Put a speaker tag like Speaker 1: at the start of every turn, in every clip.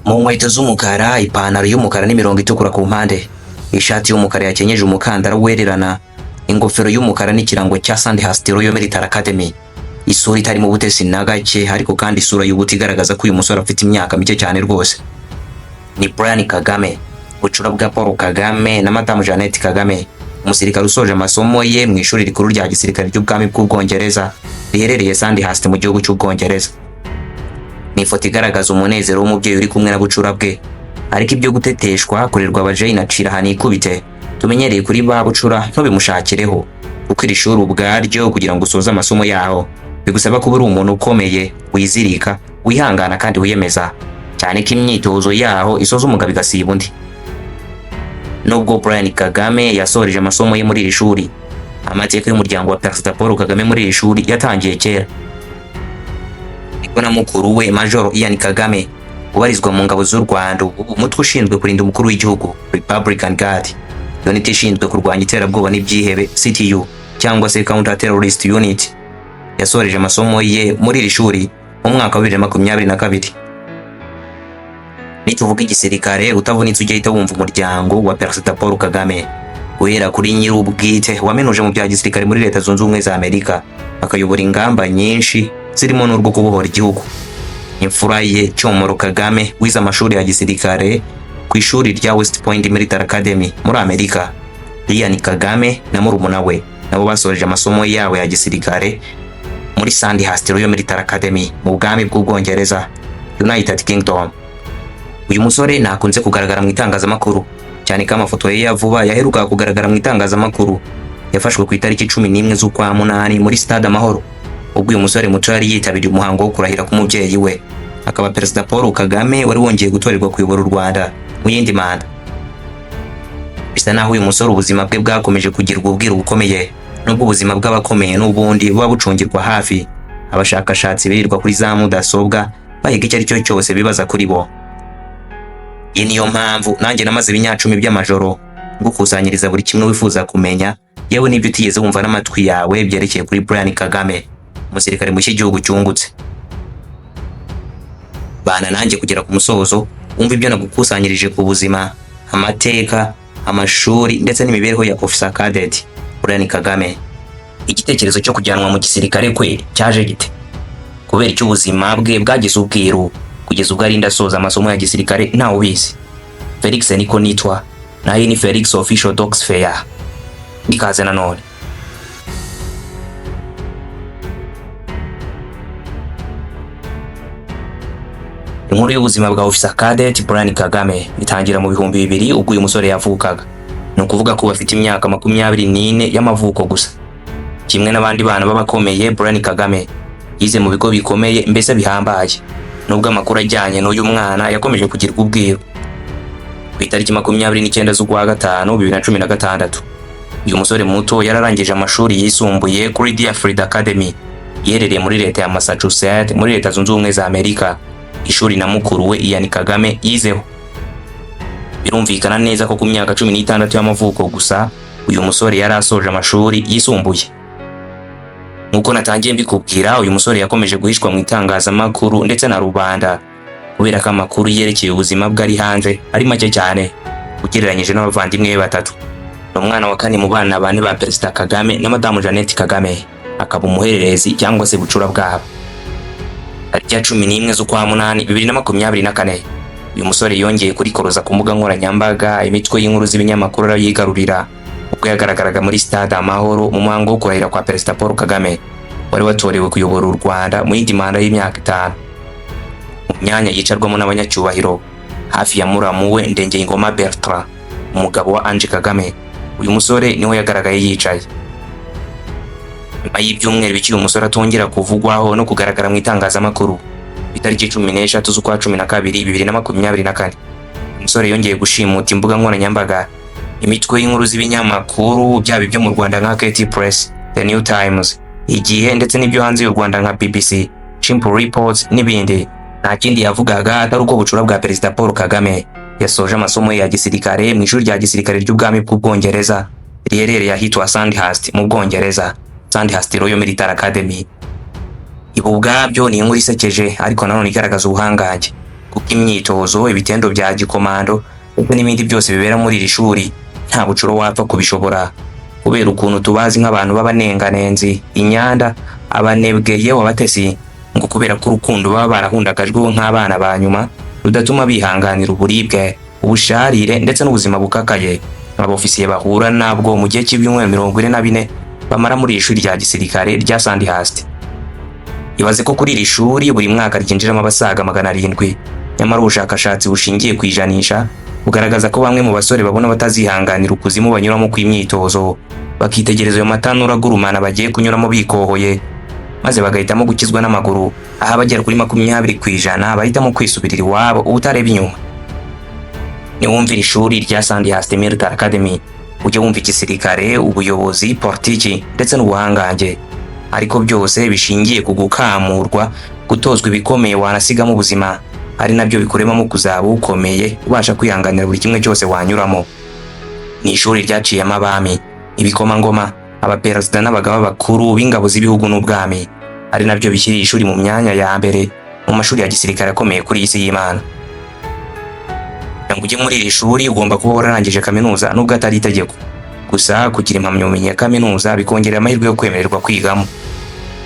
Speaker 1: mu nkweto z'umukara, ipantaro y'umukara n'imirongo itukura ku mpande, ishati y'umukara yakenyeje umukandara wererana, ingofero y'umukara n'ikirango cya Sandhurst Royal Military Academy. Isura itarimo ubutesi na gake, ariko kandi isura y'ubuti igaragaza ko uyu musore afite imyaka mike cyane rwose. Ni Brian Kagame, bucura bwa Paul Kagame na Madamu Jeannette Kagame, umusirikare usoje amasomo ye mu ishuri rikuru rya gisirikare ry'ubwami bw'Ubwongereza riherereye Sandhurst mu gihugu cy'Ubwongereza. Ni ifoto igaragaza umunezero w'umubyeyi uri kumwe na bucura bwe, ariko ibyo guteteshwa kurerwa abajeyi na cira hanikubite tumenyereye kuri ba bucura ntubimushakireho, kuko iri shuri ubwaryo kugira ngo usoze amasomo yaho bigusaba kuba uri umuntu ukomeye, wizirika, wihangana kandi wiyemeza, cyane ko imyitozo yaho isoza umugabo igasiba undi. Nubwo Brian Kagame yasoreje amasomo ye muri iri shuri, amateka y'umuryango wa Perezida Paul Kagame muri iri shuri yatangiye kera. Niko na mukuru we Major Ian Kagame ubarizwa mu ngabo z'u Rwanda, umutwe ushinzwe kurinda umukuru w'igihugu Republican Guard, unit ishinzwe kurwanya iterabwoba n'ibyihebe CTU cyangwa se Counter Terrorist Unit, yasoreje amasomo ye muri iri shuri mu mwaka wa 2022. Nituvuga igisirikare utavunitse ujya hita wumva umuryango wa Perezida Paul Kagame, guhera kuri nyir'ubwite wamenuje mu bya gisirikare muri Leta Zunze Ubumwe za Amerika, akayobora ingamba nyinshi zirimo n'urwo kubohora igihugu. Imfura ye Cyomoro Kagame wize amashuri ya gisirikare ku ishuri rya West Point Military Academy muri Amerika. Ian Kagame na murumuna we nabo basoreje amasomo yabo ya gisirikare muri Sandhurst Royal Military Academy mu bwami bw'Ubwongereza, United Kingdom. Uyu musore nakunze kugaragara mu itangazamakuru, cyane ko amafoto ye ya vuba yaheruka kugaragara mu itangazamakuru yafashwe ku itariki 11 z'ukwa munani muri Stade Amahoro, ubwo uyu musore muto yari yitabiriye umuhango wo kurahira ku mubyeyi we, akaba Perezida Paul Kagame wari wongeye gutorerwa kuyobora u Rwanda mu yindi manda. Bisa naho uyu musore ubuzima bwe bwakomeje kugirwa ubwiru bukomeye, nubwo ubuzima bw'abakomeye n'ubundi buba bucungirwa hafi, abashakashatsi birirwa kuri za mudasobwa bahiga icyo ari cyo cyose bibaza kuri bo. Iyi niyo mpamvu nanjye namaze ibinyacumi by'amajoro gukusanyiriza buri kimwe wifuza kumenya, yewe n'ibyo utigeze wumva n'amatwi yawe byerekeye kuri Brian Kagame, umusirikare mushya igihugu cyungutse. Bana nanjye kugera ku musozo umva ibyo nagukusanyirije ku buzima, amateka, amashuri ndetse n'imibereho ya Officer Cadet Brian Kagame. Igitekerezo cyo kujyanwa mu gisirikare kwe cyaje gite? Kubera icyo ubuzima bwe bwagize ubwiru kugeza ubwo arinda asoza amasomo ya gisirikare ntawe ubizi. Felix niko nitwa, nayo ni Felix Official Docs Fair. Ikaze nanone. Inkuru y'ubuzima bwa Officer Cadet Brian Kagame itangira mu 2000 ubwo uyu musore yavukaga. Ni ukuvuga ko bafite imyaka 24 y'amavuko gusa. Kimwe n'abandi bana babakomeye, Brian Kagame yize mu bigo bikomeye mbese bihambaye, nubwo amakuru ajyanye n'uyu mwana yakomeje kugirwa ubwiru. Ku itariki 29 z'ukwa gatanu 2016, uyu musore muto yararangije amashuri yisumbuye kuri Deerfield Academy yerereye muri leta ya Massachusetts muri Leta Zunze Ubumwe za Amerika, ishuri na mukuru we Ian Kagame yizeho. Birumvikana neza ko ku myaka 16 y'amavuko gusa uyu musore yari asoje amashuri yisumbuye. Nkuko natangiye mbikubwira, uyu musore yakomeje guhishwa mu itangazamakuru ndetse na rubanda kubera ko amakuru yerekeye ubuzima bwe ari hanze ari make cyane ugereranyije n'abavandimwe be batatu. Ni umwana wa kane mu bana bane ba Perezida Kagame na Madamu Jeannette Kagame, akaba umuhererezi cyangwa se bucura bwabo. Tariki ya 11 z'ukwa munani 2024, uyu musore yongeye kurikoroza ku mbuga nkoranyambaga imitwe y'inkuru z'ibinyamakuru arayigarurira ubwo yagaragaraga muri Stade Amahoro mu muhango wo kurahira kwa Perezida Paul Kagame wari watorewe kuyobora u Rwanda mu yindi manda y'imyaka 5. Mu myanya yicarwamo n'abanyacyubahiro hafi ya muramu we Ndengeyingoma Bertrand, umugabo wa Ange Kagame, uyu musore niho yagaragaye yicaye. Nyuma y'ibyumweru biki uyu musore atongera kuvugwaho no kugaragara mu itangazamakuru, itariki 16 z'ukwa 12 2024, umusore yongeye gushimuta imbuga nkoranyambaga, imitwe y'inkuru z'ibinyamakuru byaba ibyo mu Rwanda nka KT Press, The New Times, Igihe ndetse n'ibyo hanze y'u Rwanda nka BBC, Chimple Reports n'ibindi. Nta kindi yavugaga atari uko bucura bwa Perezida Paul Kagame yasoje amasomo ya gisirikare mu ishuri rya gisirikare ry'ubwami bw'Ubwongereza riherereye ahitwa Sandhurst mu Bwongereza, Sandhurst Royal Military Academy. Ibo ubwabyo ni inkuru isekeje ariko nanone igaragaza ubuhangange, kuko imyitozo, ibitendo bya gikomando ndetse n'ibindi byose bibera muri iri shuri nta bucuro wapfa kubishobora, kubera ukuntu tubazi nk'abantu b'abanenganenzi, inyanda, abanebwe yewe abatesi, ngo kubera ko urukundo baba barahundagajweho nk'abana ba nyuma rudatuma bihanganira uburibwe, ubusharire ndetse n'ubuzima bukakaye abofisiye bahura nabwo mu gihe cy'ibyumweru 44 bamara muri iri shuri rya gisirikare rya Sandhurst. Ibaze ko kuri iri shuri buri mwaka ryinjiramo abasaga 700, nyamara ubushakashatsi bushingiye ku ijanisha bugaragaza ko bamwe mu basore babona batazihanganira ukuzimu banyuramo kw'imyitozo, bakitegereza ayo matanura agurumana bagiye kunyuramo bikohoye, maze bagahitamo gukizwa n'amaguru, aho abagera kuri 20% bahitamo kwisubirira iwabo ubutareba inyuma. Niwumvira ishuri rya Sandhurst Military Academy ujye wumva igisirikare, ubuyobozi, politiki ndetse n'ubuhangange, ariko byose bishingiye ku gukamurwa, gutozwa ibikomeye wanasigamo ubuzima, ari nabyo bikuremamo kuzaba ukomeye ubasha kwihanganira buri kimwe cyose wanyuramo. Ni ishuri ryaciyemo abami, ibikomangoma, abaperezida n'abagaba bakuru b'ingabo z'ibihugu n'ubwami, ari nabyo bishyira ishuri mu myanya ya mbere mu mashuri ya gisirikare akomeye kuri iyi si y'Imana. Ujye muri iri shuri ugomba kuba wararangije kaminuza nubwo atari itegeko, gusa kugira impamyabumenyi ya kaminuza bikongerera amahirwe yo kwemererwa kwigamo.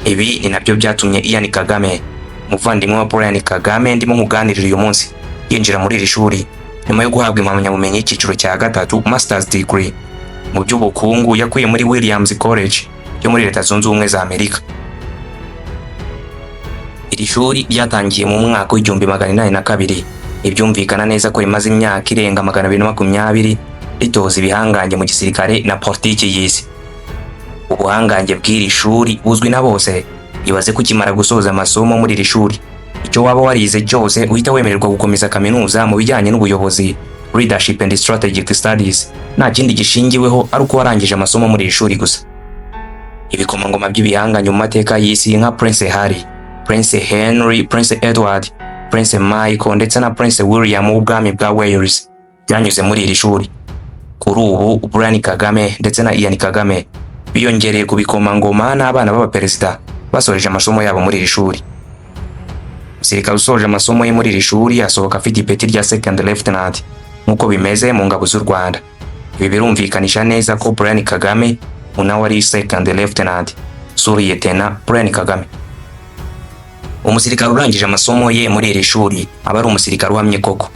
Speaker 1: Ibi ni nabyo byatumye Ian Kagame, umuvandimwe wa Brian Kagame ndimo nkuganirira uyu munsi, yinjira muri iri shuri nyuma yo guhabwa impamyabumenyi y'icyiciro cya gatatu Master's Degree mu by'ubukungu yakuye muri Williams College yo muri Leta Zunze Ubumwe za Amerika. Iri shuri ryatangiye mu mwaka w'1802, ibyumvikana neza ko rimaze imyaka irenga 220 ritoza ibihangange mu gisirikare na politiki y'isi. Ubuhangange bw'iri shuri buzwi na bose. Ibaze ko ukimara gusoza amasomo muri iri shuri, icyo waba warize cyose uhita wemererwa gukomeza kaminuza mu bijyanye n'ubuyobozi, leadership and strategic studies, nta kindi gishingiweho ari uko warangije amasomo muri iri shuri gusa. Ibikomangoma by'ibihanganye mu mateka y'isi nka Prince Harry, Prince Henry, Prince Edward, Prince Michael ndetse na Prince William w'ubwami bwa Wales byanyuze muri iri shuri. Kuri ubu Brian Kagame ndetse na Ian Kagame biyongereye ku bikomangoma n'abana b'abaperezida basoreje amasomo yabo muri iri shuri. Umusirikare usoje amasomo ye muri iri shuri asohoka afite ipeti rya Second Lieutenant nk'uko bimeze mu ngabo z'u Rwanda. Ibi birumvikanisha neza ko Brian Kagame unawe ari Second Lieutenant Lieutenant Brian Kagame. Umusirikare urangije amasomo ye muri iri shuri aba ari umusirikare uhamye koko.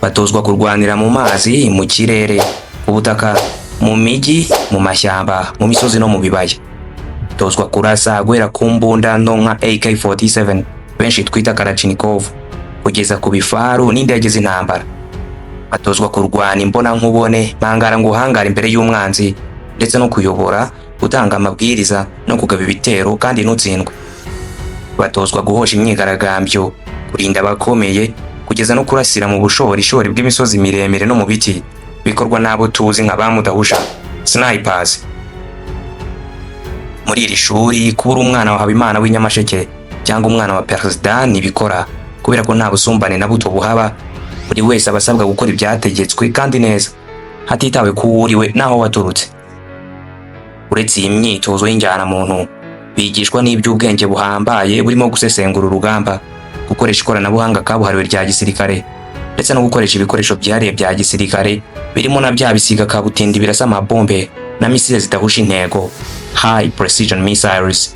Speaker 1: Batozwa kurwanira mu mazi, mu kirere, ku butaka, mu migi, mu mashyamba, mu misozi no mu bibaya. Batozwa kurasa guhera ku mbunda nto nka AK-47 benshi twita Kalashnikov kugeza ku bifaru n'indege z'intambara. Batozwa kurwana imbona nkubone, bangara ngo hangara imbere y'umwanzi ndetse no kuyobora, gutanga amabwiriza no kugaba ibitero kandi nutsindwe. Batozwa guhosha imyigaragambyo, kurinda abakomeye, kugeza no kurasira mu bushorishori bw'imisozi miremire no mu biti bikorwa n'abo tuzi nka bamudahusha snipers. Muri iri shuri kubura umwana wa Habimana w'inyamasheke cyangwa umwana wa perezida nibikora, kubera ko nta busumbane na buto buhaba. Buri wese abasabwa gukora ibyategetswe kandi neza, hatitawe ku uriwe naho waturutse. Uretse iyi myitozo y'injyana muntu, bigishwa n'iby'ubwenge buhambaye burimo gusesengura urugamba, gukoresha ikoranabuhanga kabuhariwe rya gisirikare ndetse no gukoresha ibikoresho byihariye bya gisirikare birimo na bya bisiga kabutindi birasa amabombe na misile zidahusha intego, high precision missiles.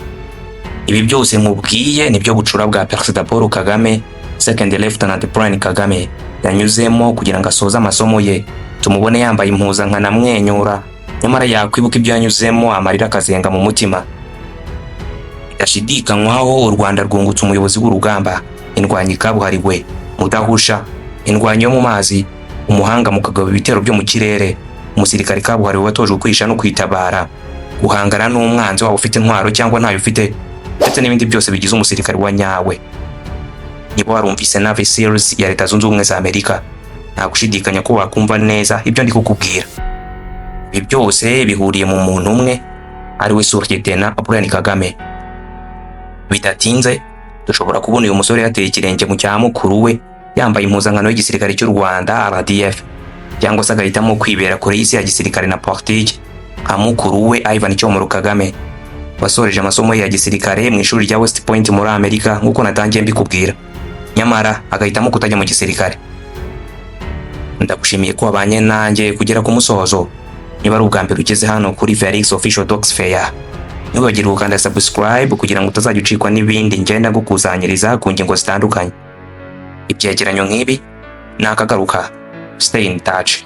Speaker 1: Ibi byose nkubwiye nibyo bucura bwa Perezida Paul Kagame, Second Lieutenant Brian Kagame yanyuzemo kugira ngo asoze amasomo ye. Tumubone yambaye impuzankano amwenyura, nyamara yakwibuka ibyo yanyuzemo amarira akazenga mu mutima. Idashidikanywaho u Rwanda rwungutse umuyobozi w'urugamba, indwanyi kabuhariwe, mudahusha, indwanyi yo mu mazi, umuhanga mu kagaba ibitero byo mu kirere, umusirikare kabuhariwe watojwe kwisha no kwitabara, guhangana n'umwanzi waba ufite intwaro cyangwa ntayo ufite, ndetse n'ibindi byose bigize umusirikare wa nyawe. Niba warumvise Navy Seals ya Leta Zunze Ubumwe za Amerika, nta gushidikanya ko wakumva neza ibyo ndi kukubwira. Ibi byose bihuriye mu muntu umwe, ari we Lieutenant Brian Kagame. Bidatinze dushobora kubona uyu musore yateye ikirenge mu cya mukuru we, yambaye impuzankano y'igisirikare cy'u Rwanda RDF, cyangwa se agahitamo kwibera kure y'isi ya gisirikare na politiki nka mukuru we Ivan Cyomoro Kagame, wasoreje amasomo ya gisirikare mu ishuri rya West Point muri Amerika nk'uko natangiye mbikubwira. nyamara agahitamo kutajya mu gisirikare. Ndagushimiye ko wabanye nanjye kugera ku musozo. Niba ari ubwa mbere ugeze hano kuri Felix Official Docs Fair, ntibagire gukanda subscribe kugira ngo utazajya ucikwa n'ibindi ngenda gukusanyiriza ku ngingo zitandukanye. Ibyegeranyo nk'ibi nakagaruka. Stay in touch.